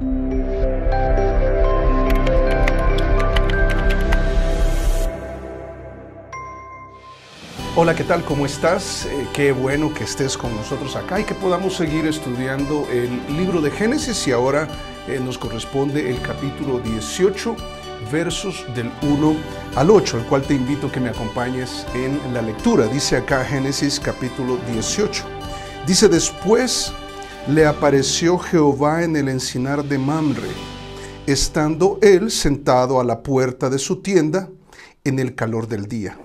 Hola, ¿qué tal? ¿Cómo estás? Qué bueno que estés con nosotros acá y que podamos seguir estudiando el libro de Génesis, y ahora nos corresponde el capítulo 18, versos del 1 al 8, el cual te invito a que me acompañes en la lectura. Dice acá Génesis capítulo 18. Dice: después le apareció Jehová en el encinar de Mamre, estando él sentado a la puerta de su tienda en el calor del día.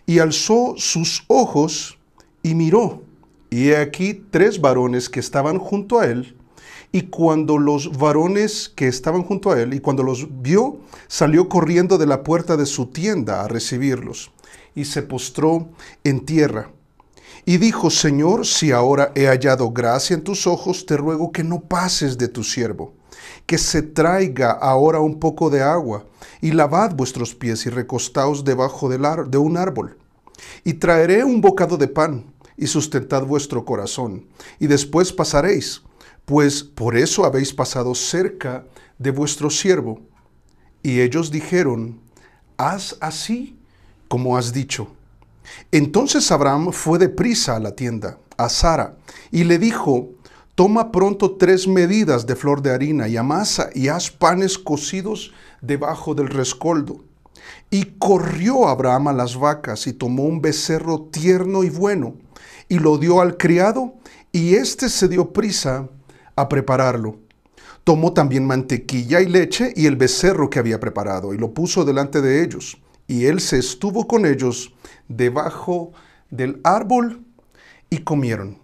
Y alzó sus ojos y miró, y he aquí 3 varones que estaban junto a él. Y cuando los varones que estaban junto a él, y cuando los vio, salió corriendo de la puerta de su tienda a recibirlos, y se postró en tierra. Y dijo: Señor, si ahora he hallado gracia en tus ojos, te ruego que no pases de tu siervo, que se traiga ahora un poco de agua, y lavad vuestros pies y recostaos debajo de un árbol. Y traeré un bocado de pan, y sustentad vuestro corazón, y después pasaréis, pues por eso habéis pasado cerca de vuestro siervo. Y ellos dijeron: haz así como has dicho. Entonces Abraham fue deprisa a la tienda, a Sara, y le dijo: toma pronto 3 medidas de flor de harina, y amasa, y haz panes cocidos debajo del rescoldo. Y corrió Abraham a las vacas, y tomó un becerro tierno y bueno, y lo dio al criado, y éste se dio prisa a prepararlo. Tomó también mantequilla y leche, y el becerro que había preparado, y lo puso delante de ellos. Y él se estuvo con ellos debajo del árbol, y comieron.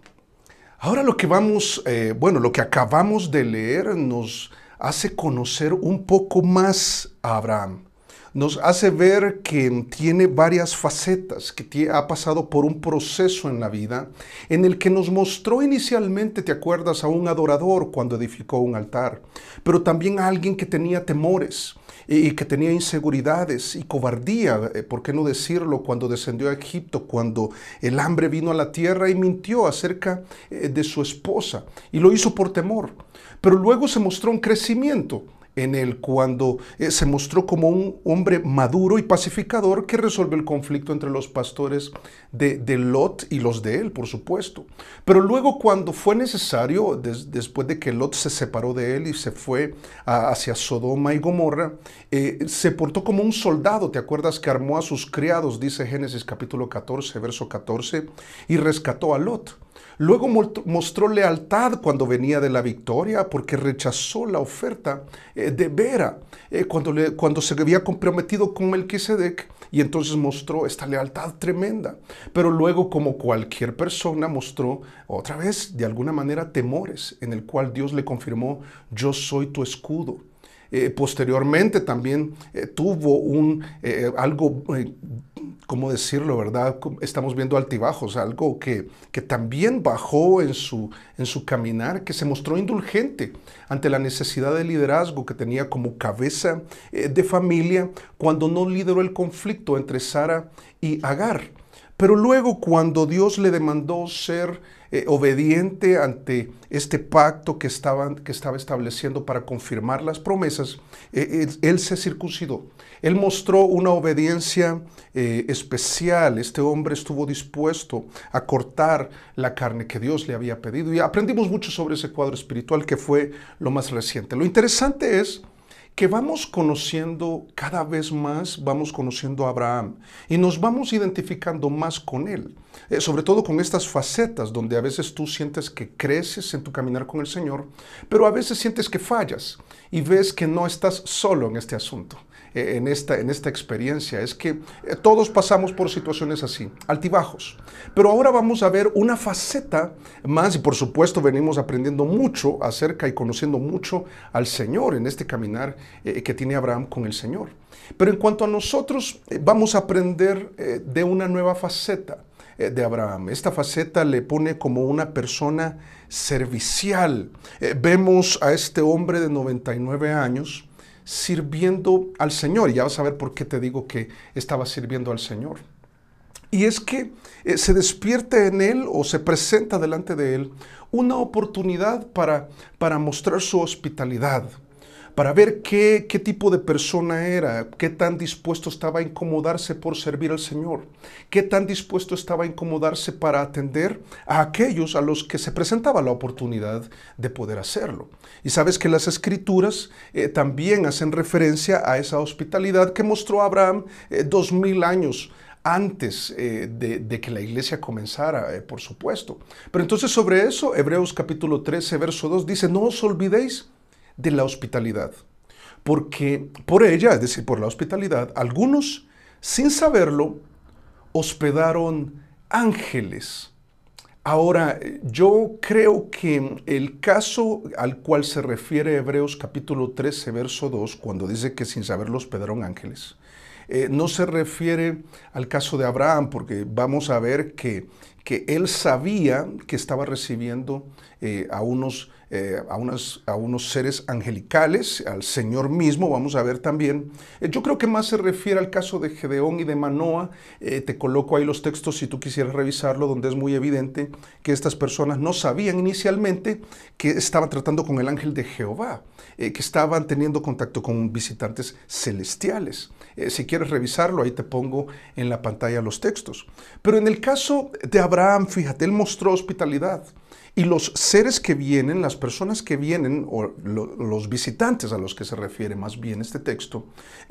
Ahora lo que acabamos de leer nos hace conocer un poco más a Abraham. Nos hace ver que tiene varias facetas, que ha pasado por un proceso en la vida en el que nos mostró inicialmente, ¿te acuerdas?, a un adorador cuando edificó un altar, pero también a alguien que tenía temores y que tenía inseguridades y cobardía, ¿por qué no decirlo?, cuando descendió a Egipto, cuando el hambre vino a la tierra y mintió acerca de su esposa, y lo hizo por temor. Pero luego se mostró un crecimiento en él cuando se mostró como un hombre maduro y pacificador que resolvió el conflicto entre los pastores de Lot y los de él, por supuesto. Pero luego, cuando fue necesario, después de que Lot se separó de él y se fue hacia Sodoma y Gomorra, se portó como un soldado. ¿Te acuerdas que armó a sus criados? Dice Génesis capítulo 14, verso 14, y rescató a Lot. Luego mostró lealtad cuando venía de la victoria, porque rechazó la oferta de Bera cuando se había comprometido con Melquisedec, y entonces mostró esta lealtad tremenda. Pero luego, como cualquier persona, mostró otra vez de alguna manera temores, en el cual Dios le confirmó: yo soy tu escudo. Posteriormente también tuvo algo, ¿cómo decirlo, verdad? Estamos viendo altibajos, algo que también bajó en su caminar, que se mostró indulgente ante la necesidad de liderazgo que tenía como cabeza de familia, cuando no lideró el conflicto entre Sara y Agar. Pero luego, cuando Dios le demandó ser obediente ante este pacto que estaba estableciendo para confirmar las promesas, él se circuncidó. Él mostró una obediencia especial. Este hombre estuvo dispuesto a cortar la carne que Dios le había pedido. Y aprendimos mucho sobre ese cuadro espiritual, que fue lo más reciente. Lo interesante es que vamos conociendo cada vez más, vamos conociendo a Abraham y nos vamos identificando más con él, sobre todo con estas facetas donde a veces tú sientes que creces en tu caminar con el Señor, pero a veces sientes que fallas y ves que no estás solo en este asunto. En esta experiencia, es que todos pasamos por situaciones así, altibajos. Pero ahora vamos a ver una faceta más, y por supuesto venimos aprendiendo mucho acerca y conociendo mucho al Señor en este caminar que tiene Abraham con el Señor. Pero en cuanto a nosotros, vamos a aprender de una nueva faceta de Abraham. Esta faceta le pone como una persona servicial. Vemos a este hombre de 99 años sirviendo al Señor. Y ya vas a ver por qué te digo que estaba sirviendo al Señor. Y es que se despierta en él o se presenta delante de él una oportunidad para mostrar su hospitalidad, para ver qué tipo de persona era, qué tan dispuesto estaba a incomodarse por servir al Señor, qué tan dispuesto estaba a incomodarse para atender a aquellos a los que se presentaba la oportunidad de poder hacerlo. Y sabes que las Escrituras también hacen referencia a esa hospitalidad que mostró Abraham 2000 años antes de que la iglesia comenzara, por supuesto. Pero entonces sobre eso, Hebreos capítulo 13, verso 2 dice, no os olvidéis de la hospitalidad, porque por ella, es decir, por la hospitalidad, algunos, sin saberlo, hospedaron ángeles. Ahora, yo creo que el caso al cual se refiere Hebreos capítulo 13, verso 2, cuando dice que sin saberlo hospedaron ángeles, no se refiere al caso de Abraham, porque vamos a ver que él sabía que estaba recibiendo a unos seres angelicales, al Señor mismo, vamos a ver también. Yo creo que más se refiere al caso de Gedeón y de Manoa. Te coloco ahí los textos si tú quisieras revisarlo, donde es muy evidente que estas personas no sabían inicialmente que estaban tratando con el ángel de Jehová, que estaban teniendo contacto con visitantes celestiales. Si quieres revisarlo, ahí te pongo en la pantalla los textos. Pero en el caso de Abraham, fíjate, él mostró hospitalidad. Y los seres que vienen, las personas que vienen, o los visitantes a los que se refiere más bien este texto,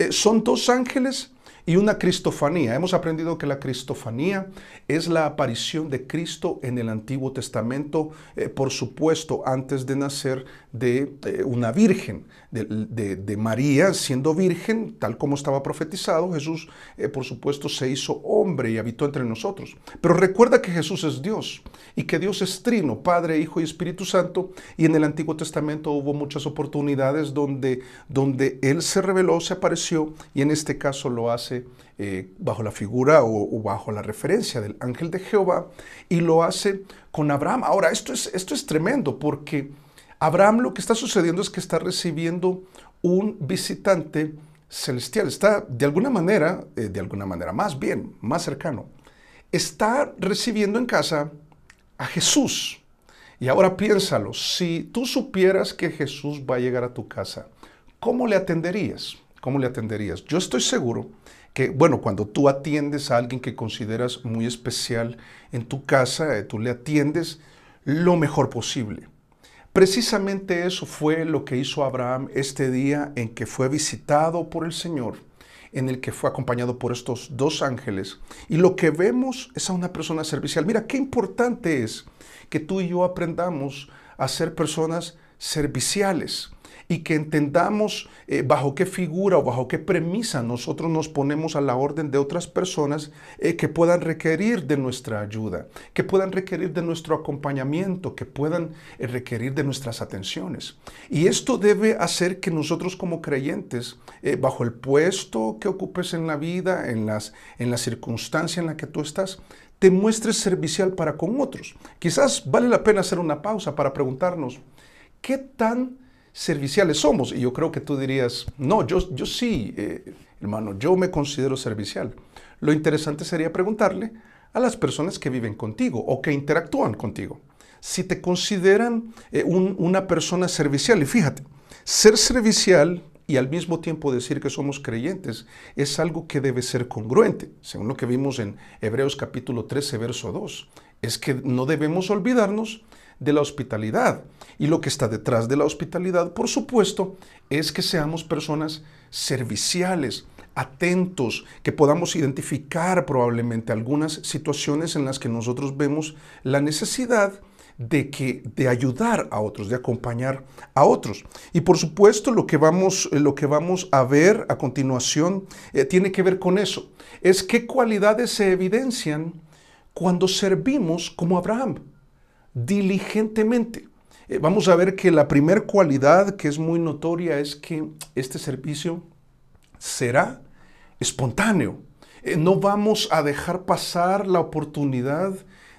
son dos ángeles y una cristofanía. Hemos aprendido que la cristofanía es la aparición de Cristo en el Antiguo Testamento, por supuesto, antes de nacer de una virgen, de María siendo virgen, tal como estaba profetizado. Jesús, por supuesto, se hizo hombre y habitó entre nosotros. Pero recuerda que Jesús es Dios y que Dios es trino, Padre, Hijo y Espíritu Santo, y en el Antiguo Testamento hubo muchas oportunidades donde Él se reveló, se apareció, y en este caso lo hace bajo la figura o bajo la referencia del ángel de Jehová, y lo hace con Abraham. Ahora, esto es tremendo, porque Abraham, lo que está sucediendo es que está recibiendo un visitante celestial. Está de alguna manera más bien, más cercano, está recibiendo en casa a Jesús. Y ahora piénsalo, si tú supieras que Jesús va a llegar a tu casa, ¿cómo le atenderías? ¿Cómo le atenderías? Yo estoy seguro que, bueno, cuando tú atiendes a alguien que consideras muy especial en tu casa, tú le atiendes lo mejor posible. Precisamente eso fue lo que hizo Abraham este día en que fue visitado por el Señor, en el que fue acompañado por estos dos ángeles. Y lo que vemos es a una persona servicial. Mira, qué importante es que tú y yo aprendamos a ser personas serviciales y que entendamos bajo qué figura o bajo qué premisa nosotros nos ponemos a la orden de otras personas que puedan requerir de nuestra ayuda, que puedan requerir de nuestro acompañamiento, que puedan requerir de nuestras atenciones. Y esto debe hacer que nosotros como creyentes, bajo el puesto que ocupes en la vida, en la circunstancia en la que tú estás, te muestres servicial para con otros. Quizás vale la pena hacer una pausa para preguntarnos, ¿qué tan serviciales somos? Y yo creo que tú dirías, no, yo sí, hermano, yo me considero servicial. Lo interesante sería preguntarle a las personas que viven contigo o que interactúan contigo, si te consideran una persona servicial. Y fíjate, ser servicial y al mismo tiempo decir que somos creyentes es algo que debe ser congruente, según lo que vimos en Hebreos capítulo 13, verso 2. Es que no debemos olvidarnos de la hospitalidad. Y lo que está detrás de la hospitalidad, por supuesto, es que seamos personas serviciales, atentos, que podamos identificar probablemente algunas situaciones en las que nosotros vemos la necesidad de ayudar a otros, de acompañar a otros. Y por supuesto lo que vamos a ver a continuación tiene que ver con eso. Es qué cualidades se evidencian cuando servimos como Abraham, diligentemente. Vamos a ver que la primera cualidad que es muy notoria es que este servicio será espontáneo. No vamos a dejar pasar la oportunidad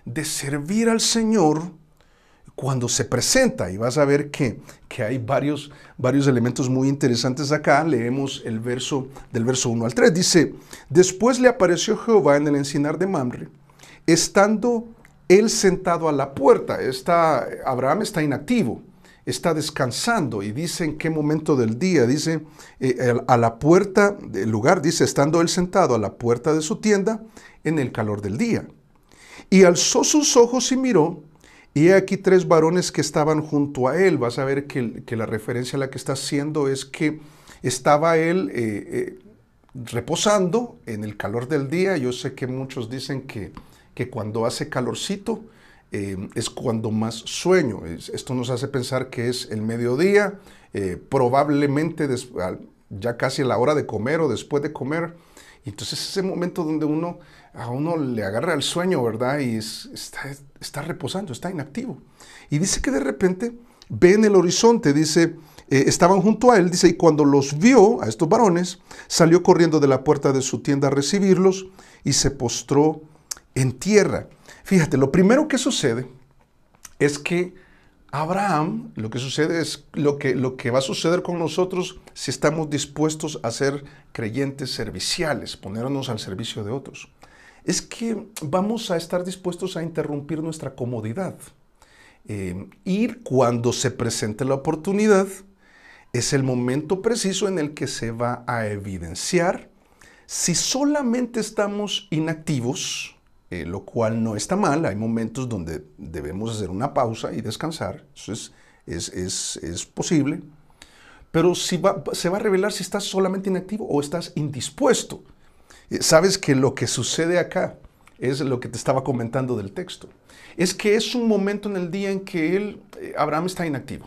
de servir al Señor cuando se presenta, y vas a ver que hay varios elementos muy interesantes acá. Leemos el verso del verso 1 al 3. Dice, después le apareció Jehová en el encinar de Mamre, estando él sentado a la puerta. Abraham está inactivo, está descansando, y dice en qué momento del día. Dice, a la puerta del lugar, dice, estando él sentado a la puerta de su tienda en el calor del día. Y alzó sus ojos y miró, y he aquí 3 varones que estaban junto a él. Vas a ver que la referencia a la que está haciendo es que estaba él reposando en el calor del día. Yo sé que muchos dicen que cuando hace calorcito es cuando más sueño. Esto nos hace pensar que es el mediodía, probablemente ya casi a la hora de comer o después de comer. Y entonces ese momento donde a uno le agarra el sueño, ¿verdad? Y está reposando, está inactivo. Y dice que de repente ve en el horizonte, dice, estaban junto a él, dice, y cuando los vio, a estos varones, salió corriendo de la puerta de su tienda a recibirlos y se postró en tierra. Fíjate, lo primero que sucede es que Abraham, lo que sucede es lo que va a suceder con nosotros si estamos dispuestos a ser creyentes serviciales, ponernos al servicio de otros. Es que vamos a estar dispuestos a interrumpir nuestra comodidad. Ir cuando se presente la oportunidad es el momento preciso en el que se va a evidenciar si solamente estamos inactivos, lo cual no está mal. Hay momentos donde debemos hacer una pausa y descansar. Eso es posible. Pero se va a revelar si estás solamente inactivo o estás indispuesto. Sabes que lo que sucede acá es lo que te estaba comentando del texto. Es que es un momento en el día en que Abraham está inactivo.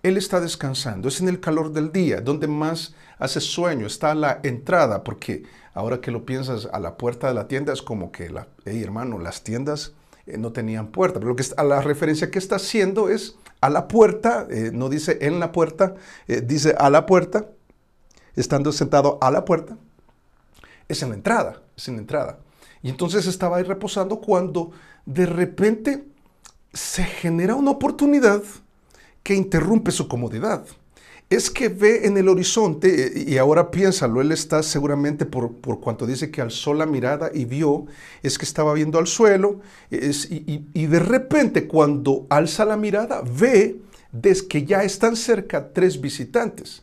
Él está descansando. Es en el calor del día, donde más hace sueño. Está a la entrada, porque ahora que lo piensas, a la puerta de la tienda es como que, hey hermano, las tiendas no tenían puerta. Pero la referencia que está haciendo es a la puerta, no dice en la puerta, dice a la puerta, estando sentado a la puerta. Es en la entrada, es en la entrada. Y entonces estaba ahí reposando cuando de repente se genera una oportunidad que interrumpe su comodidad. Es que ve en el horizonte, y ahora piénsalo, él está seguramente por cuanto dice que alzó la mirada y vio, es que estaba viendo al suelo, y de repente cuando alza la mirada ve que ya están cerca 3 visitantes.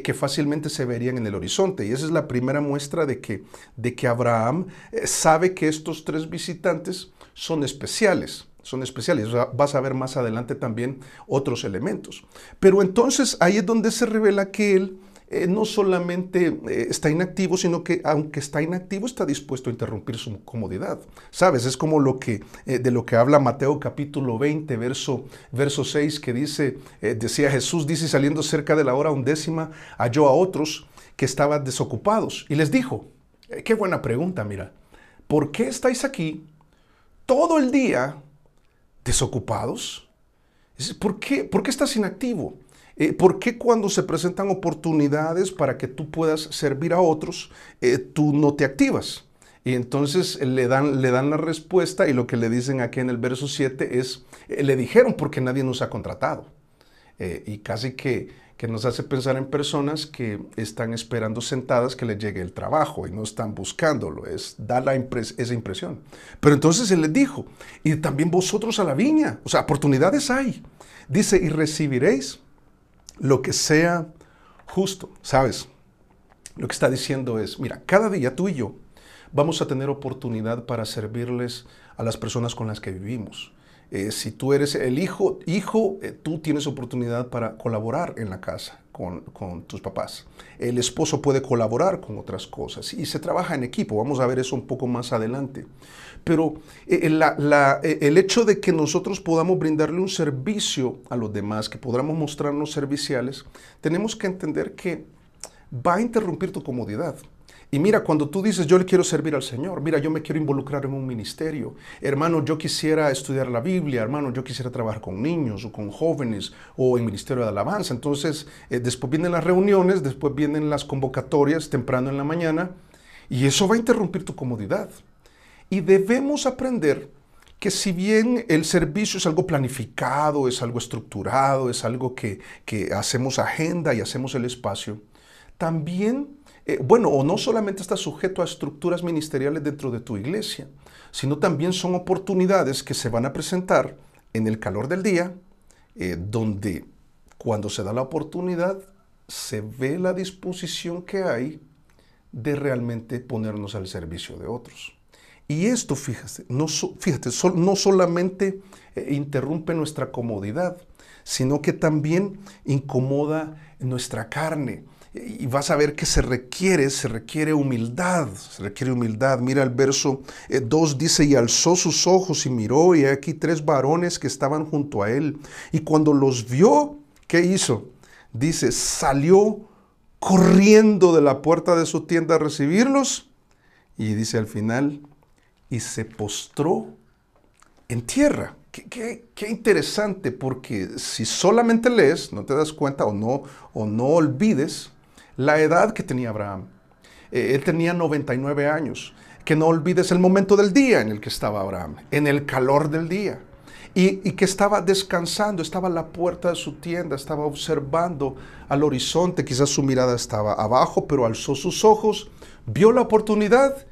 Que fácilmente se verían en el horizonte. Y esa es la primera muestra de que Abraham sabe que estos 3 visitantes son especiales. Son especiales. O sea, vas a ver más adelante también otros elementos. Pero entonces ahí es donde se revela que él no solamente está inactivo, sino que aunque está inactivo, está dispuesto a interrumpir su comodidad. ¿Sabes? Es como de lo que habla Mateo capítulo 20, verso 6, que decía Jesús, dice, saliendo cerca de la hora 11, halló a otros que estaban desocupados y les dijo, qué buena pregunta, mira, ¿por qué estáis aquí todo el día desocupados? ¿Por qué estás inactivo? ¿Por qué cuando se presentan oportunidades para que tú puedas servir a otros, tú no te activas? Y entonces le dan la respuesta, y lo que le dicen aquí en el verso 7 es, le dijeron porque nadie nos ha contratado. Y casi que nos hace pensar en personas que están esperando sentadas que les llegue el trabajo y no están buscándolo. Da esa impresión. Pero entonces él les dijo, y también vosotros a la viña, o sea, oportunidades hay. Dice, y recibiréis lo que sea justo. ¿Sabes? Lo que está diciendo es, mira, cada día tú y yo vamos a tener oportunidad para servirles a las personas con las que vivimos. Si tú eres el hijo, tú tienes oportunidad para colaborar en la casa con tus papás. El esposo puede colaborar con otras cosas y se trabaja en equipo. Vamos a ver eso un poco más adelante. Pero el hecho de que nosotros podamos brindarle un servicio a los demás, que podamos mostrarnos serviciales, tenemos que entender que va a interrumpir tu comodidad. Y mira, cuando tú dices, yo le quiero servir al Señor, mira, yo me quiero involucrar en un ministerio, hermano, yo quisiera estudiar la Biblia, hermano, yo quisiera trabajar con niños o con jóvenes o en ministerio de alabanza. Entonces, después vienen las reuniones, después vienen las convocatorias temprano en la mañana, y eso va a interrumpir tu comodidad. Y debemos aprender que si bien el servicio es algo planificado, es algo estructurado, es algo que hacemos agenda y hacemos el espacio, también, bueno, o no solamente está sujeto a estructuras ministeriales dentro de tu iglesia, sino también son oportunidades que se van a presentar en el calor del día, donde cuando se da la oportunidad se ve la disposición que hay de realmente ponernos al servicio de otros. Y esto, no solamente interrumpe nuestra comodidad, sino que también incomoda nuestra carne. Y vas a ver que se requiere humildad, Mira el verso 2 dice, y alzó sus ojos y miró, y aquí 3 varones que estaban junto a él. Y cuando los vio, ¿qué hizo? Dice, salió corriendo de la puerta de su tienda a recibirlos. Y dice al final, y se postró en tierra. Qué interesante, porque si solamente lees, no te das cuenta o no olvides la edad que tenía Abraham. Él tenía 99 años. Que no olvides el momento del día en el que estaba Abraham, en el calor del día. Y que estaba descansando, estaba a la puerta de su tienda, estaba observando al horizonte, quizás su mirada estaba abajo, pero alzó sus ojos, vio la oportunidad,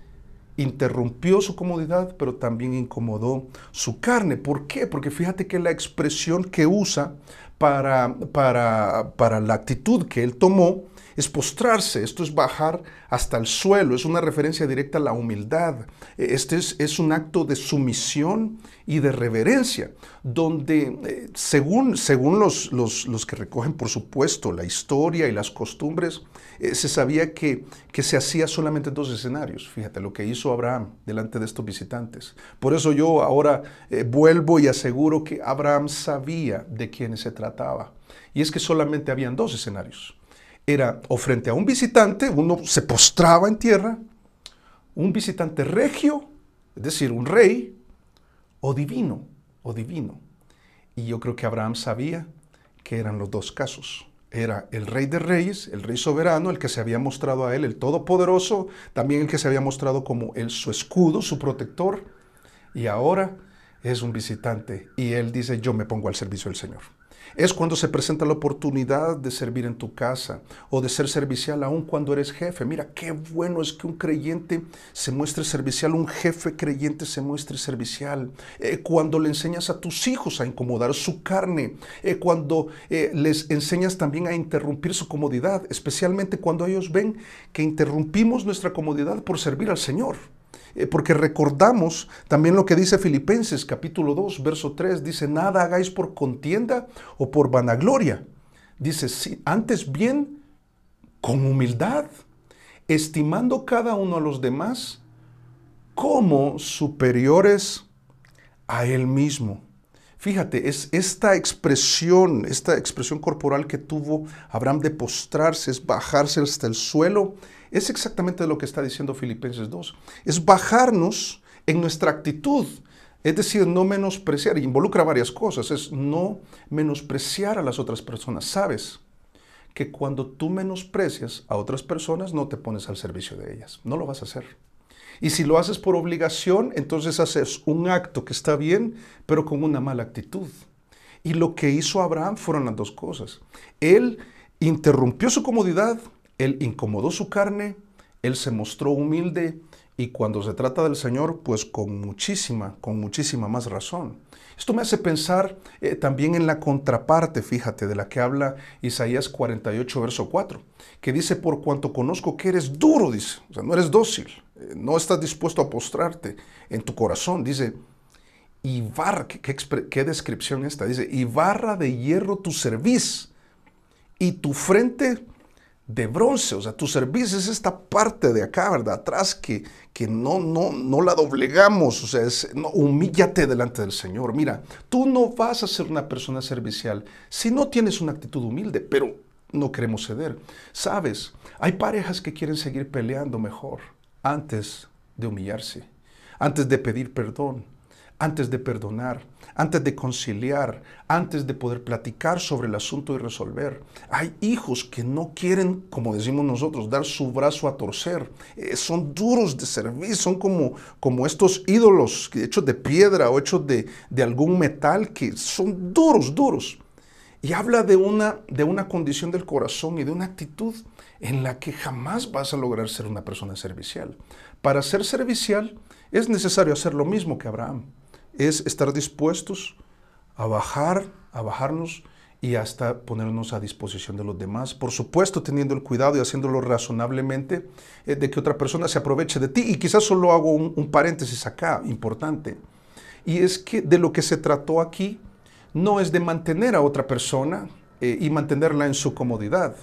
interrumpió su comodidad, pero también incomodó su carne. ¿Por qué? Porque fíjate que la expresión que usa para la actitud que él tomó es postrarse, esto es bajar hasta el suelo, es una referencia directa a la humildad. Este es un acto de sumisión y de reverencia, donde según los que recogen, por supuesto, la historia y las costumbres, se sabía que se hacía solamente en 2 escenarios. Fíjate lo que hizo Abraham delante de estos visitantes. Por eso yo ahora vuelvo y aseguro que Abraham sabía de quiénes se trataba. Y es que solamente habían 2 escenarios. Era o frente a un visitante, uno se postraba en tierra, un visitante regio, es decir, un rey, o divino. Y yo creo que Abraham sabía que eran los 2 casos. Era el rey de reyes, el rey soberano, el que se había mostrado a él, el todopoderoso, también el que se había mostrado como su escudo, su protector, y ahora es un visitante. Y él dice, yo me pongo al servicio del Señor. Es cuando se presenta la oportunidad de servir en tu casa o de ser servicial aún cuando eres jefe. Mira, qué bueno es que un creyente se muestre servicial, un jefe creyente se muestre servicial. Cuando le enseñas a tus hijos a incomodar su carne, cuando les enseñas también a interrumpir su comodidad, especialmente cuando ellos ven que interrumpimos nuestra comodidad por servir al Señor. Porque recordamos también lo que dice Filipenses capítulo 2, verso 3, dice, nada hagáis por contienda o por vanagloria. Dice, sí, antes bien, con humildad, estimando cada uno a los demás como superiores a él mismo. Fíjate, es esta expresión corporal que tuvo Abraham de postrarse, es bajarse hasta el suelo, es exactamente lo que está diciendo Filipenses 2. Es bajarnos en nuestra actitud, es decir, no menospreciar, involucra varias cosas, es no menospreciar a las otras personas. Sabes que cuando tú menosprecias a otras personas, no te pones al servicio de ellas, no lo vas a hacer. Y si lo haces por obligación, entonces haces un acto que está bien, pero con una mala actitud. Y lo que hizo Abraham fueron las 2 cosas. Él interrumpió su comodidad, él incomodó su carne, él se mostró humilde y cuando se trata del Señor, pues con muchísima más razón. Esto me hace pensar también en la contraparte, fíjate, de la que habla Isaías 48, verso 4, que dice, por cuanto conozco que eres duro, dice, o sea, no eres dócil, no estás dispuesto a postrarte en tu corazón, dice, y barra, ¿qué descripción esta? Dice, y barra de hierro tu cerviz, y tu frente de bronce, o sea, tu cerviz es esta parte de acá, ¿verdad? Atrás que no la doblegamos, o sea, humíllate delante del Señor. Mira, tú no vas a ser una persona servicial si no tienes una actitud humilde, pero no queremos ceder. Sabes, hay parejas que quieren seguir peleando mejor antes de humillarse, antes de pedir perdón, antes de perdonar, antes de conciliar, antes de poder platicar sobre el asunto y resolver. Hay hijos que no quieren, como decimos nosotros, dar su brazo a torcer. Son duros de servir, son como estos ídolos hechos de piedra o hechos de algún metal que son duros, duros. Y habla de una condición del corazón y de una actitud en la que jamás vas a lograr ser una persona servicial. Para ser servicial es necesario hacer lo mismo que Abraham. Es estar dispuestos a bajarnos y hasta ponernos a disposición de los demás. Por supuesto, teniendo el cuidado y haciéndolo razonablemente de que otra persona se aproveche de ti. Y quizás solo hago un paréntesis acá, importante. Y es que de lo que se trató aquí no es de mantener a otra persona y mantenerla en su comodidad,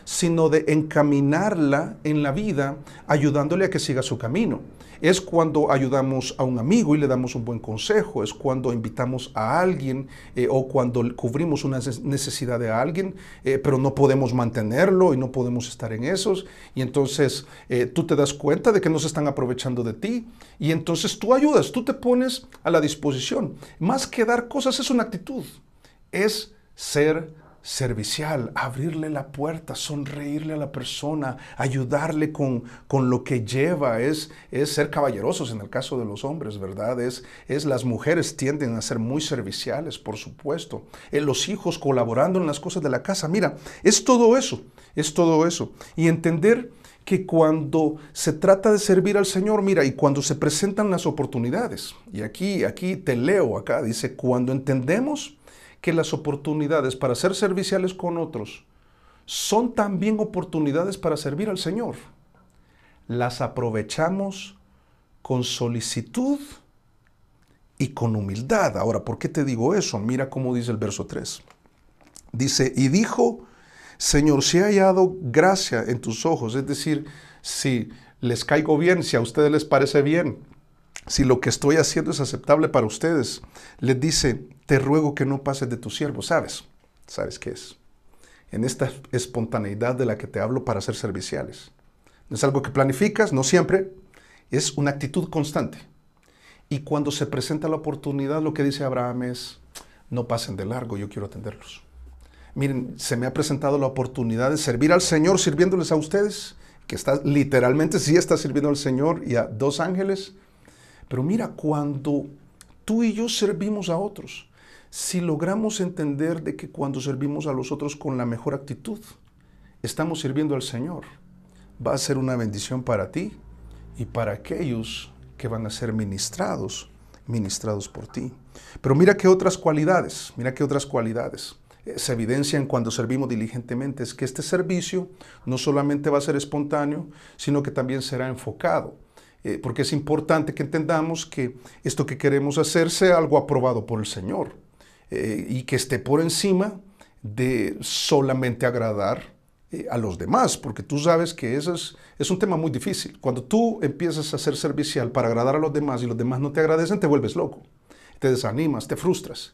sino de encaminarla en la vida, ayudándole a que siga su camino. Es cuando ayudamos a un amigo y le damos un buen consejo, es cuando invitamos a alguien o cuando cubrimos una necesidad de alguien, pero no podemos mantenerlo y no podemos estar en esos. Y entonces tú te das cuenta de que no se están aprovechando de ti y entonces tú ayudas, tú te pones a la disposición. Más que dar cosas es una actitud, es ser servicial, abrirle la puerta, sonreírle a la persona, ayudarle con lo que lleva, es ser caballerosos en el caso de los hombres, ¿verdad? Las mujeres tienden a ser muy serviciales, por supuesto. Los hijos colaborando en las cosas de la casa. Mira, es todo eso, es todo eso. Y entender que cuando se trata de servir al Señor, mira, y cuando se presentan las oportunidades, y aquí te leo acá, dice, cuando entendemos que las oportunidades para ser serviciales con otros son también oportunidades para servir al Señor, las aprovechamos con solicitud y con humildad. Ahora, ¿por qué te digo eso? Mira cómo dice el verso 3. Dice, y dijo, Señor, si he hallado gracia en tus ojos, es decir, si les caigo bien, si a ustedes les parece bien, si lo que estoy haciendo es aceptable para ustedes, les dice, te ruego que no pases de tu siervo. ¿Sabes qué es? En esta espontaneidad de la que te hablo para ser serviciales. No es algo que planificas, no siempre, es una actitud constante. Y cuando se presenta la oportunidad, lo que dice Abraham es, no pasen de largo, yo quiero atenderlos. Miren, se me ha presentado la oportunidad de servir al Señor sirviéndoles a ustedes, que literalmente sí está sirviendo al Señor y a dos ángeles. Pero mira, cuando tú y yo servimos a otros, si logramos entender de que cuando servimos a los otros con la mejor actitud, estamos sirviendo al Señor, va a ser una bendición para ti y para aquellos que van a ser ministrados por ti. Pero mira qué otras cualidades se evidencian cuando servimos diligentemente. Es que este servicio no solamente va a ser espontáneo, sino que también será enfocado. Porque es importante que entendamos que esto que queremos hacer sea algo aprobado por el Señor y que esté por encima de solamente agradar a los demás, porque tú sabes que eso es un tema muy difícil. Cuando tú empiezas a ser servicial para agradar a los demás y los demás no te agradecen, te vuelves loco, te desanimas, te frustras.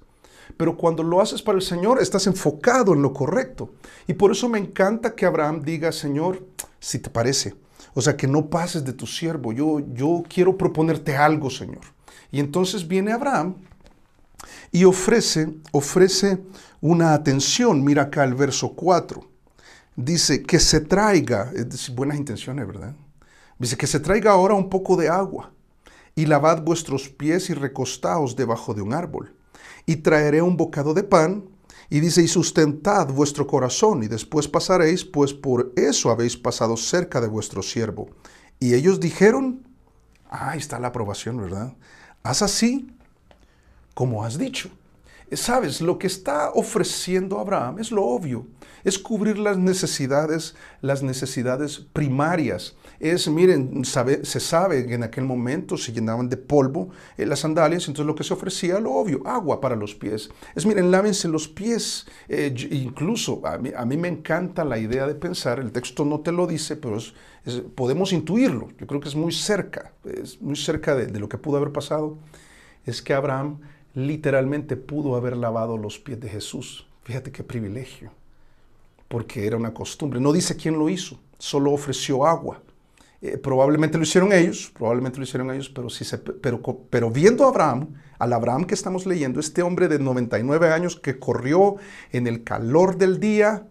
Pero cuando lo haces para el Señor, estás enfocado en lo correcto. Y por eso me encanta que Abraham diga, Señor, si te parece, o sea, que no pases de tu siervo. Yo quiero proponerte algo, Señor. Y entonces viene Abraham y ofrece una atención. Mira acá el verso 4. Dice que se traiga, es decir, buenas intenciones, ¿verdad? Dice que se traiga ahora un poco de agua y lavad vuestros pies y recostaos debajo de un árbol. Y traeré un bocado de pan. Y dice, y sustentad vuestro corazón, y después pasaréis, pues por eso habéis pasado cerca de vuestro siervo. Y ellos dijeron, ahí está la aprobación, ¿verdad? Haz así como has dicho. ¿Sabes? Lo que está ofreciendo Abraham es lo obvio. Es cubrir las necesidades primarias. Miren, se sabe que en aquel momento se llenaban de polvo las sandalias, entonces lo que se ofrecía, lo obvio, agua para los pies. Miren, lávense los pies. Incluso a mí me encanta la idea de pensar, el texto no te lo dice, pero podemos intuirlo. Yo creo que es muy cerca de lo que pudo haber pasado. Es que Abraham literalmente pudo haber lavado los pies de Jesús. Fíjate qué privilegio, porque era una costumbre. No dice quién lo hizo, solo ofreció agua. Probablemente lo hicieron ellos, pero, pero viendo a Abraham, al Abraham que estamos leyendo, este hombre de 99 años que corrió en el calor del día,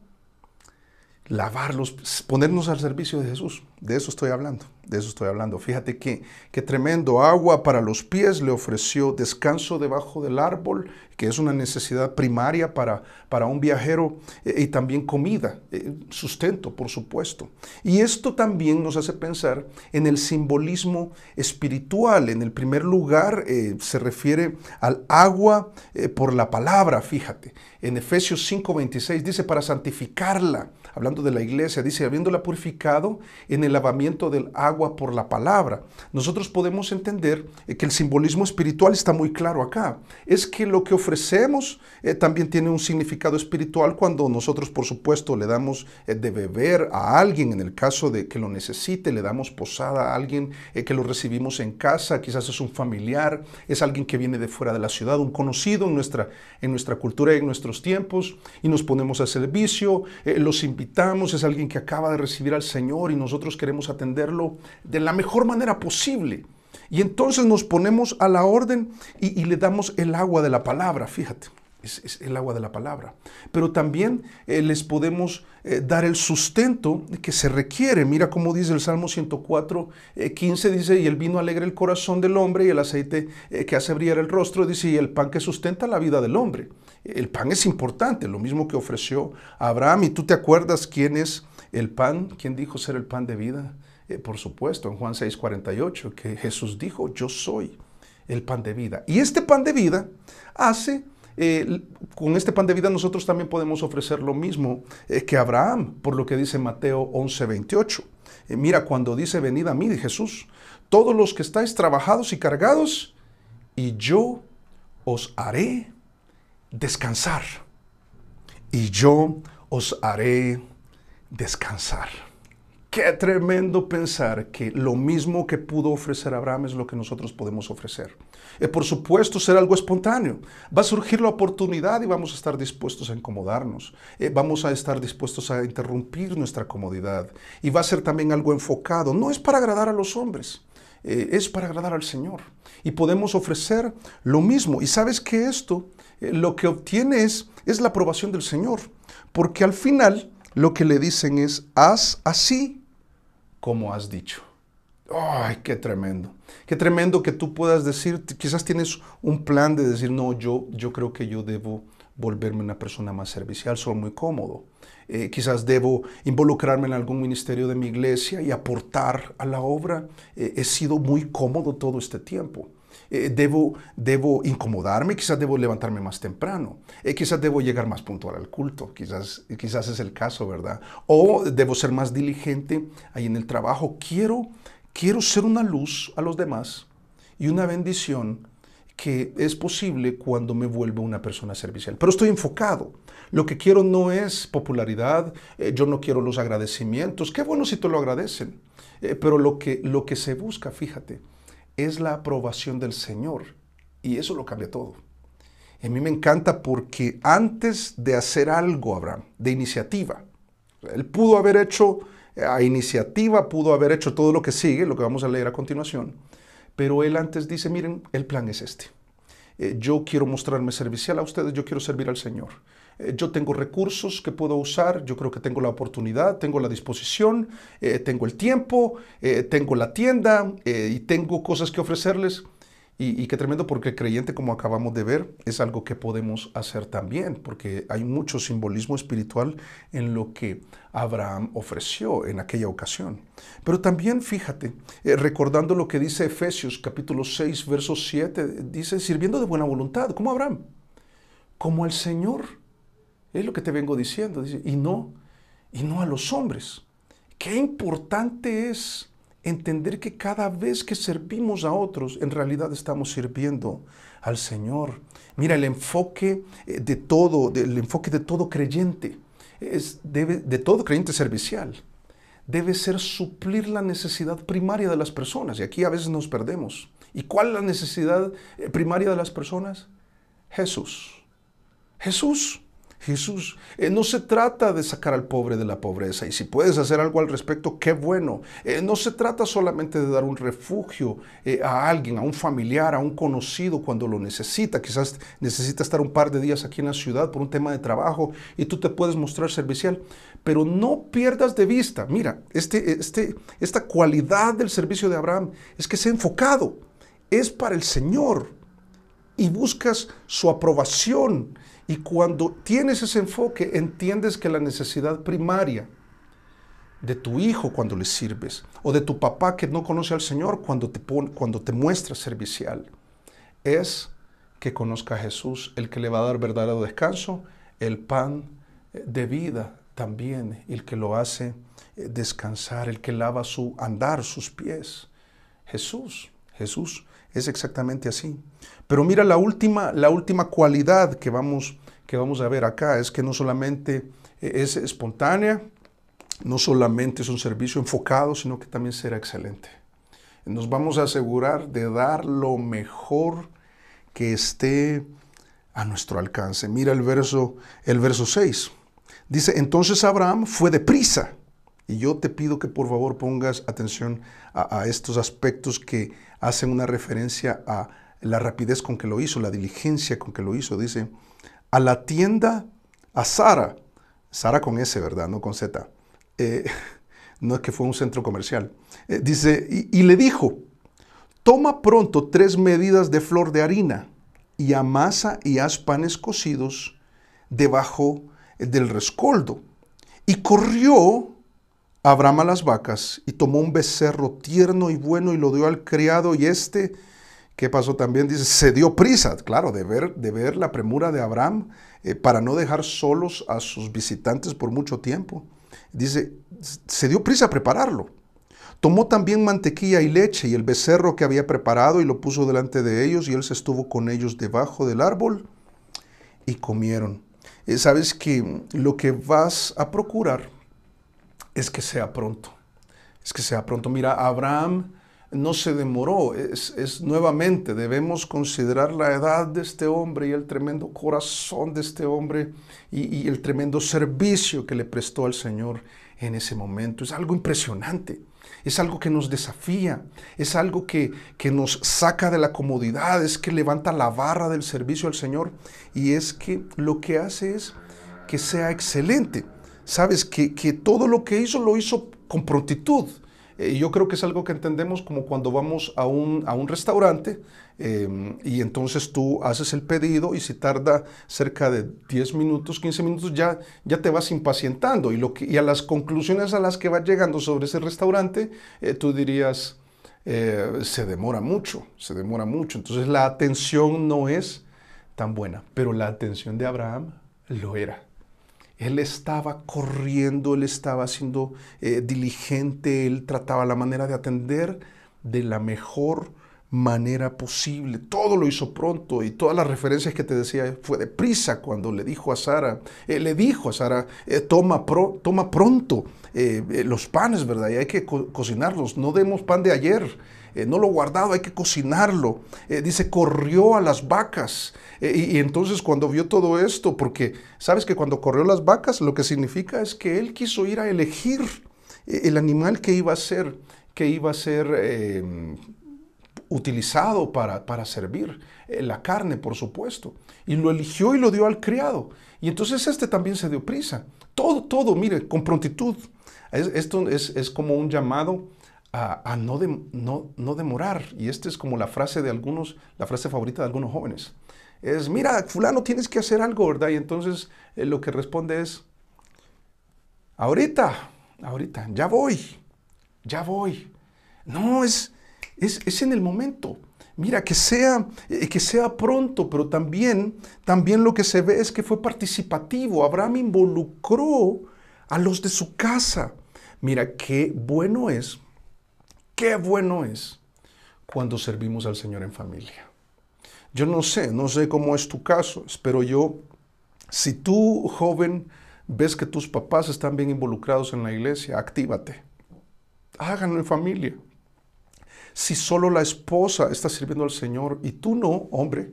lavarlos, ponernos al servicio de Jesús. De eso estoy hablando, de eso estoy hablando. Fíjate que tremendo. Agua para los pies le ofreció, descanso debajo del árbol, que es una necesidad primaria para un viajero, y también comida, sustento, por supuesto. Y esto también nos hace pensar en el simbolismo espiritual. En el primer lugar se refiere al agua por la palabra, fíjate. En Efesios 5:26 dice para santificarla, hablando de la iglesia, dice habiéndola purificado en el lavamiento del agua por la palabra. Nosotros podemos entender que el simbolismo espiritual está muy claro acá. Es que lo que ofrecemos también tiene un significado espiritual cuando nosotros, por supuesto, le damos de beber a alguien, en el caso de que lo necesite, le damos posada a alguien que lo recibimos en casa, quizás es un familiar, es alguien que viene de fuera de la ciudad, un conocido en nuestra cultura y en nuestros tiempos, y nos ponemos a servicio, los invitamos, es alguien que acaba de recibir al Señor y nosotros queremos atenderlo de la mejor manera posible. Y entonces nos ponemos a la orden y le damos el agua de la palabra, fíjate, es el agua de la palabra. Pero también les podemos dar el sustento que se requiere. Mira cómo dice el Salmo 104:15, dice, y el vino alegra el corazón del hombre y el aceite que hace brillar el rostro, dice, y el pan que sustenta la vida del hombre. El pan es importante, lo mismo que ofreció Abraham. ¿Y tú te acuerdas quién es el pan? ¿Quién dijo ser el pan de vida? Por supuesto, en Juan 6:48, que Jesús dijo, yo soy el pan de vida. Y este pan de vida hace, con este pan de vida nosotros también podemos ofrecer lo mismo que Abraham, por lo que dice Mateo 11:28. Mira, cuando dice, venid a mí, de Jesús, todos los que estáis trabajados y cargados, y yo os haré descansar. Y yo os haré descansar. Qué tremendo pensar que lo mismo que pudo ofrecer Abraham es lo que nosotros podemos ofrecer. Por supuesto, será algo espontáneo. Va a surgir la oportunidad y vamos a estar dispuestos a incomodarnos. Vamos a estar dispuestos a interrumpir nuestra comodidad. Y va a ser también algo enfocado. No es para agradar a los hombres, es para agradar al Señor. Y podemos ofrecer lo mismo. Y sabes que esto lo que obtiene es la aprobación del Señor. Porque al final lo que le dicen es, haz así como has dicho. ¡Ay, qué tremendo! Qué tremendo que tú puedas decir, quizás tienes un plan de decir, no, yo creo que yo debo volverme una persona más servicial, soy muy cómodo. Quizás debo involucrarme en algún ministerio de mi iglesia y aportar a la obra. He sido muy cómodo todo este tiempo. Debo incomodarme, quizás debo levantarme más temprano, quizás debo llegar más puntual al culto, quizás es el caso, ¿verdad? O debo ser más diligente ahí en el trabajo. Quiero ser una luz a los demás y una bendición que es posible cuando me vuelvo una persona servicial. Pero estoy enfocado. Lo que quiero no es popularidad, yo no quiero los agradecimientos. Qué bueno si te lo agradecen, pero lo que se busca, fíjate, es la aprobación del Señor, y eso lo cambia todo. A mí me encanta porque antes de hacer algo, Abraham, de iniciativa, él pudo haber hecho a iniciativa, pudo haber hecho todo lo que sigue, lo que vamos a leer a continuación, pero él antes dice, miren, el plan es este. Yo quiero mostrarme servicial a ustedes, yo quiero servir al Señor. Yo tengo recursos que puedo usar, yo creo que tengo la oportunidad, tengo la disposición, tengo el tiempo, tengo la tienda y tengo cosas que ofrecerles. Y qué tremendo, porque el creyente, como acabamos de ver, es algo que podemos hacer también, porque hay mucho simbolismo espiritual en lo que Abraham ofreció en aquella ocasión. Pero también, fíjate, recordando lo que dice Efesios capítulo 6, verso 7, dice, sirviendo de buena voluntad, como Abraham, como el Señor. Es lo que te vengo diciendo, dice, y no a los hombres. Qué importante es entender que cada vez que servimos a otros, en realidad estamos sirviendo al Señor. Mira, el enfoque de todo creyente, de todo creyente servicial, debe ser suplir la necesidad primaria de las personas. Y aquí a veces nos perdemos. ¿Y cuál es la necesidad primaria de las personas? Jesús. Jesús, no se trata de sacar al pobre de la pobreza, y si puedes hacer algo al respecto, qué bueno. No se trata solamente de dar un refugio a alguien, a un familiar, a un conocido cuando lo necesita. Quizás necesita estar un par de días aquí en la ciudad por un tema de trabajo y tú te puedes mostrar servicial, pero no pierdas de vista, mira, esta cualidad del servicio de Abraham es que sea enfocado, es para el Señor y buscas su aprobación. Y cuando tienes ese enfoque, entiendes que la necesidad primaria de tu hijo cuando le sirves, o de tu papá que no conoce al Señor cuando te muestra servicial, es que conozca a Jesús, el que le va a dar verdadero descanso, el pan de vida también, el que lo hace descansar, el que lava su andar, sus pies. Jesús es exactamente así. Pero mira, la última cualidad que vamos a ver acá es que no solamente es espontánea, no solamente es un servicio enfocado, sino que también será excelente. Nos vamos a asegurar de dar lo mejor que esté a nuestro alcance. Mira el verso 6. Dice, entonces Abraham fue deprisa. Y yo te pido que por favor pongas atención a estos aspectos que hacen una referencia a la rapidez con que lo hizo, la diligencia con que lo hizo. Dice, a la tienda a Sara con S, ¿verdad? No con Z. No es que fue un centro comercial. Dice, y le dijo, toma pronto 3 medidas de flor de harina y amasa y haz panes cocidos debajo del rescoldo. Y corrió Abraham a las vacas y tomó un becerro tierno y bueno y lo dio al criado, y ¿qué pasó también? Dice, se dio prisa, claro, de ver la premura de Abraham para no dejar solos a sus visitantes por mucho tiempo. Dice, se dio prisa a prepararlo. Tomó también mantequilla y leche y el becerro que había preparado y lo puso delante de ellos, y él se estuvo con ellos debajo del árbol y comieron. Sabes que lo que vas a procurar es que sea pronto. Mira, Abraham no se demoró. Nuevamente, debemos considerar la edad de este hombre y el tremendo corazón de este hombre y el tremendo servicio que le prestó al Señor en ese momento. Es algo impresionante. Es algo que nos desafía. Es algo que nos saca de la comodidad. Es que levanta la barra del servicio al Señor. Y es que lo que hace es que sea excelente. Sabes que todo lo que hizo, lo hizo con prontitud. Yo creo que es algo que entendemos como cuando vamos a un restaurante y entonces tú haces el pedido, y si tarda cerca de 10 minutos, 15 minutos, ya te vas impacientando. Y a las conclusiones a las que vas llegando sobre ese restaurante, tú dirías, se demora mucho. Entonces la atención no es tan buena, pero la atención de Abraham lo era. Él estaba corriendo, él estaba siendo diligente, él trataba la manera de atender de la mejor manera posible. Todo lo hizo pronto, y todas las referencias que te decía fue deprisa. Cuando le dijo a Sara, toma pronto los panes, ¿verdad? Y hay que cocinarlos, no demos pan de ayer. No lo guardado, hay que cocinarlo. Dice, corrió a las vacas. Y entonces cuando vio todo esto, porque sabes que cuando corrió las vacas, lo que significa es que él quiso ir a elegir el animal que iba a ser utilizado para servir la carne, por supuesto. Y lo eligió y lo dio al criado. Y entonces también se dio prisa. Todo, mire, con prontitud. Esto es como un llamado a no demorar. Y esta es como la frase favorita de algunos jóvenes. Es, mira, fulano, tienes que hacer algo, ¿verdad? Y entonces lo que responde es, ahorita, ya voy. No, es en el momento. Mira, que sea pronto, pero también lo que se ve es que fue participativo. Abraham involucró a los de su casa. Mira, qué bueno es cuando servimos al Señor en familia. Yo no sé cómo es tu caso, pero si tú, joven, ves que tus papás están bien involucrados en la iglesia, actívate. Háganlo en familia. Si solo la esposa está sirviendo al Señor y tú no, hombre,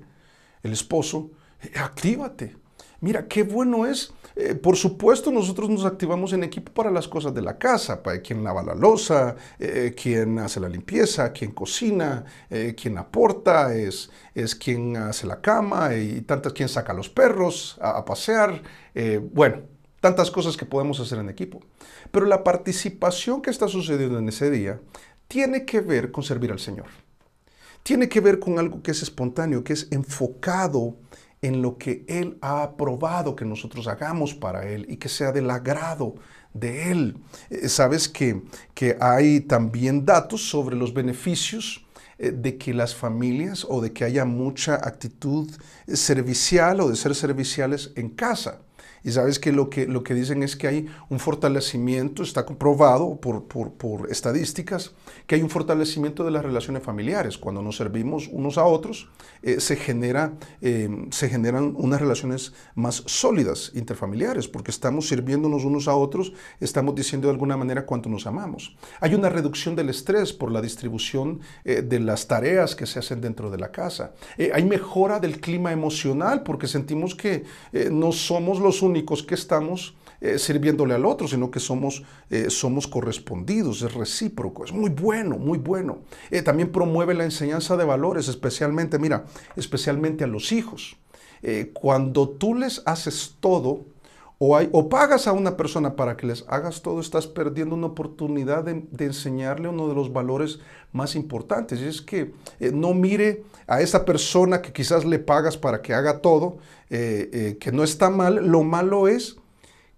el esposo, actívate. Mira, qué bueno es. Por supuesto, nosotros nos activamos en equipo para las cosas de la casa, para quien lava la loza, quien hace la limpieza, quien cocina, quien aporta, es quien hace la cama y tantas, quien saca a los perros a pasear. Bueno, tantas cosas que podemos hacer en equipo. Pero la participación que está sucediendo en ese día tiene que ver con servir al Señor. Tiene que ver con algo que es espontáneo, que es enfocado en lo que Él ha aprobado que nosotros hagamos para Él y que sea del agrado de Él. Sabes que hay también datos sobre los beneficios de que las familias o de que haya mucha actitud servicial o de ser serviciales en casa. Y sabes que lo que dicen es que hay un fortalecimiento, está comprobado por estadísticas, que hay un fortalecimiento de las relaciones familiares. Cuando nos servimos unos a otros, se generan unas relaciones más sólidas interfamiliares, porque estamos sirviéndonos unos a otros, estamos diciendo de alguna manera cuánto nos amamos. Hay una reducción del estrés por la distribución de las tareas que se hacen dentro de la casa. Hay mejora del clima emocional, porque sentimos que no somos los únicos que estamos sirviéndole al otro, sino que somos correspondidos, es recíproco, es muy bueno, muy bueno. También promueve la enseñanza de valores, especialmente a los hijos. Cuando tú les haces todo, o pagas a una persona para que les hagas todo, estás perdiendo una oportunidad de enseñarle uno de los valores más importantes. Y es que no mire a esa persona que quizás le pagas para que haga todo, que no está mal, lo malo es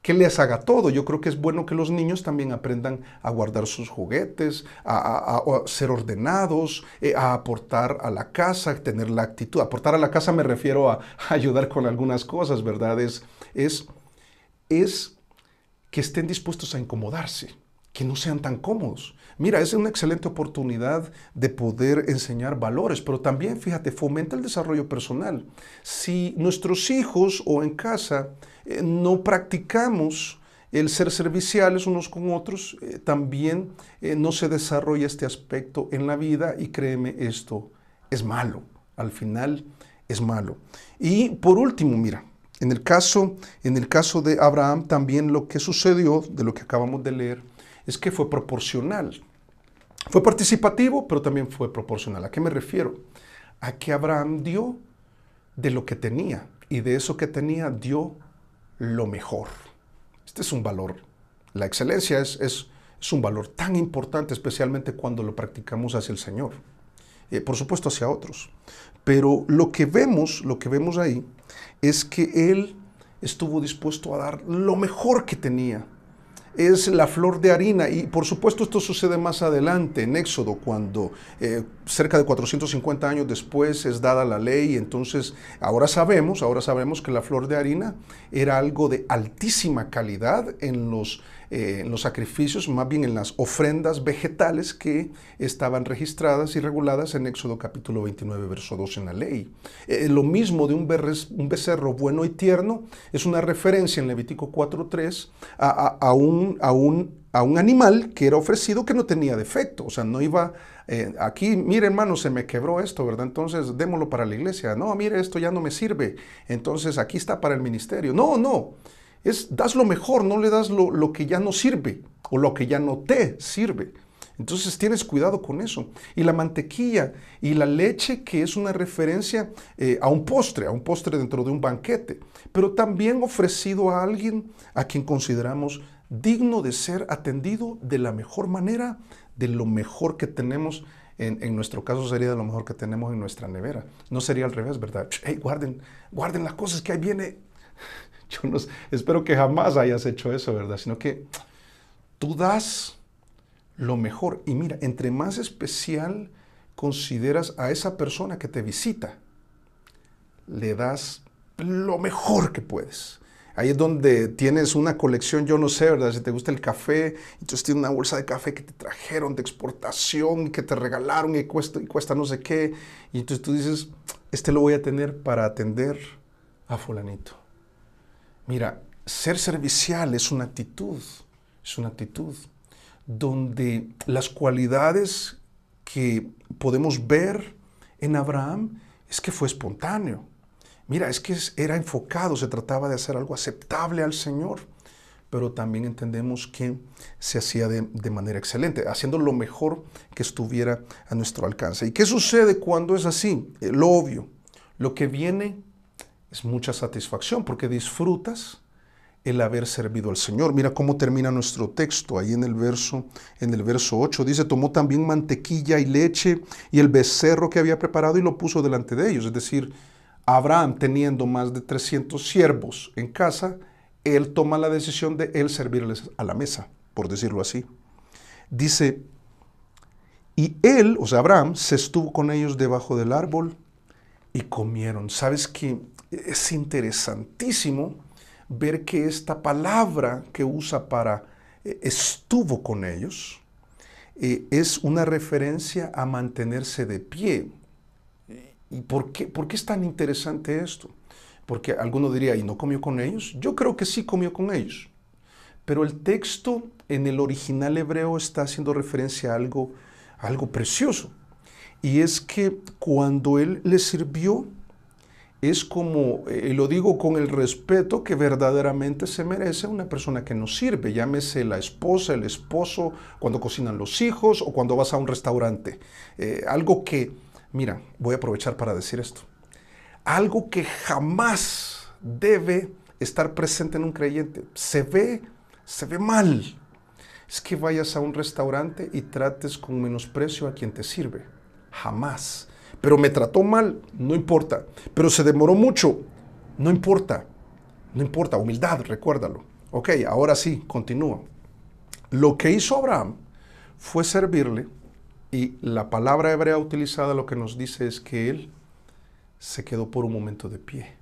que les haga todo. Yo creo que es bueno que los niños también aprendan a guardar sus juguetes, a ser ordenados, a aportar a la casa, a tener la actitud. Aportar a la casa me refiero a ayudar con algunas cosas, ¿verdad? Es que estén dispuestos a incomodarse, que no sean tan cómodos. Mira, es una excelente oportunidad de poder enseñar valores, pero también, fíjate, fomenta el desarrollo personal. Si nuestros hijos o en casa no practicamos el ser serviciales unos con otros, también no se desarrolla este aspecto en la vida y créeme, esto es malo. Al final es malo. Y por último, mira, en el caso de Abraham, también lo que sucedió, de lo que acabamos de leer, es que fue proporcional. Fue participativo, pero también fue proporcional. ¿A qué me refiero? A que Abraham dio de lo que tenía, y de eso que tenía dio lo mejor. Este es un valor. La excelencia es un valor tan importante, especialmente cuando lo practicamos hacia el Señor. Por supuesto hacia otros. Pero lo que vemos ahí es que él estuvo dispuesto a dar lo mejor que tenía. Es la flor de harina y por supuesto esto sucede más adelante en Éxodo cuando cerca de 450 años después es dada la ley. Entonces ahora sabemos que la flor de harina era algo de altísima calidad en los sacrificios, más bien en las ofrendas vegetales que estaban registradas y reguladas en Éxodo capítulo 29, verso 2 en la ley. Lo mismo de un becerro bueno y tierno es una referencia en Levítico 4:3 a un animal que era ofrecido que no tenía defecto, o sea, no iba, aquí, mire hermano, se me quebró esto, ¿verdad? Entonces démoslo para la iglesia. No, mire, esto ya no me sirve, entonces aquí está para el ministerio. No. Das lo mejor, no le das lo que ya no sirve o lo que ya no te sirve. Entonces tienes cuidado con eso. Y la mantequilla y la leche, que es una referencia a un postre dentro de un banquete, pero también ofrecido a alguien a quien consideramos digno de ser atendido de la mejor manera, de lo mejor que tenemos. En nuestro caso sería de lo mejor que tenemos en nuestra nevera. No sería al revés, ¿verdad? Hey, guarden las cosas que ahí viene. Espero que jamás hayas hecho eso, ¿verdad? Sino que tú das lo mejor. Y mira, entre más especial consideras a esa persona que te visita, le das lo mejor que puedes. Ahí es donde tienes una colección, yo no sé, ¿verdad? Si te gusta el café, entonces tienes una bolsa de café que te trajeron de exportación, que te regalaron y cuesta no sé qué. Y entonces tú dices, lo voy a tener para atender a fulanito. Mira, ser servicial es una actitud donde las cualidades que podemos ver en Abraham es que fue espontáneo. Mira, es que era enfocado, se trataba de hacer algo aceptable al Señor, pero también entendemos que se hacía de manera excelente, haciendo lo mejor que estuviera a nuestro alcance. ¿Y qué sucede cuando es así? Lo obvio, lo que viene es mucha satisfacción porque disfrutas el haber servido al Señor. Mira cómo termina nuestro texto ahí en el verso 8. Dice, tomó también mantequilla y leche y el becerro que había preparado y lo puso delante de ellos. Es decir, Abraham, teniendo más de 300 siervos en casa, él toma la decisión de él servirles a la mesa, por decirlo así. Dice, y él, o sea, Abraham, se estuvo con ellos debajo del árbol y comieron. ¿Sabes qué? Es interesantísimo ver que esta palabra que usa para estuvo con ellos es una referencia a mantenerse de pie. ¿Y por qué es tan interesante esto? Porque alguno diría, ¿y no comió con ellos? Yo creo que sí comió con ellos. Pero el texto en el original hebreo está haciendo referencia a algo precioso. Y es que cuando él les sirvió, es como, lo digo con el respeto que verdaderamente se merece una persona que nos sirve, llámese la esposa, el esposo, cuando cocinan los hijos o cuando vas a un restaurante. Algo que, mira, voy a aprovechar para decir esto. Algo que jamás debe estar presente en un creyente. Se ve mal. Es que vayas a un restaurante y trates con menosprecio a quien te sirve. Jamás. Pero me trató mal, no importa. Pero se demoró mucho, no importa. No importa, humildad, recuérdalo. Ok, ahora sí, continúo. Lo que hizo Abraham fue servirle y la palabra hebrea utilizada lo que nos dice es que él se quedó por un momento de pie.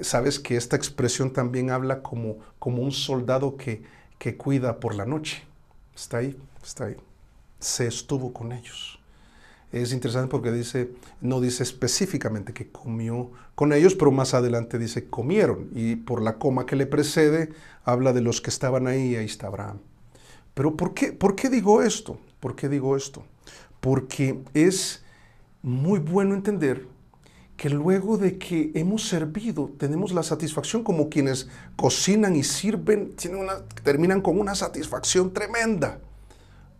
Sabes que esta expresión también habla como un soldado que cuida por la noche. Está ahí, está ahí. Se estuvo con ellos. Es interesante porque no dice específicamente que comió con ellos, pero más adelante dice comieron. Y por la coma que le precede, habla de los que estaban ahí, y ahí está Abraham. Pero ¿por qué digo esto? ¿Por qué digo esto? Porque es muy bueno entender que luego de que hemos servido, tenemos la satisfacción como quienes cocinan y sirven, terminan con una satisfacción tremenda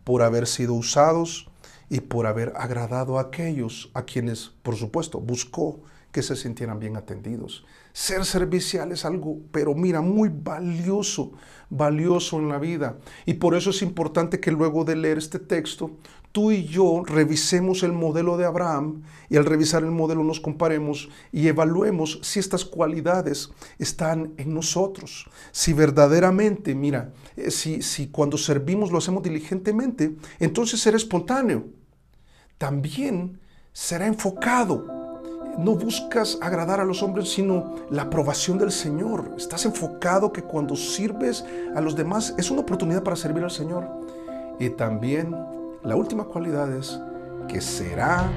por haber sido usados y por haber agradado a aquellos a quienes, por supuesto, buscó que se sintieran bien atendidos. Ser servicial es algo, pero mira, muy valioso en la vida. Y por eso es importante que luego de leer este texto, tú y yo revisemos el modelo de Abraham y al revisar el modelo nos comparemos y evaluemos si estas cualidades están en nosotros. Si verdaderamente, mira, si cuando servimos lo hacemos diligentemente, entonces será espontáneo. También será enfocado. No buscas agradar a los hombres, sino la aprobación del Señor. Estás enfocado que cuando sirves a los demás es una oportunidad para servir al Señor. Y también la última cualidad es que será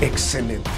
excelente.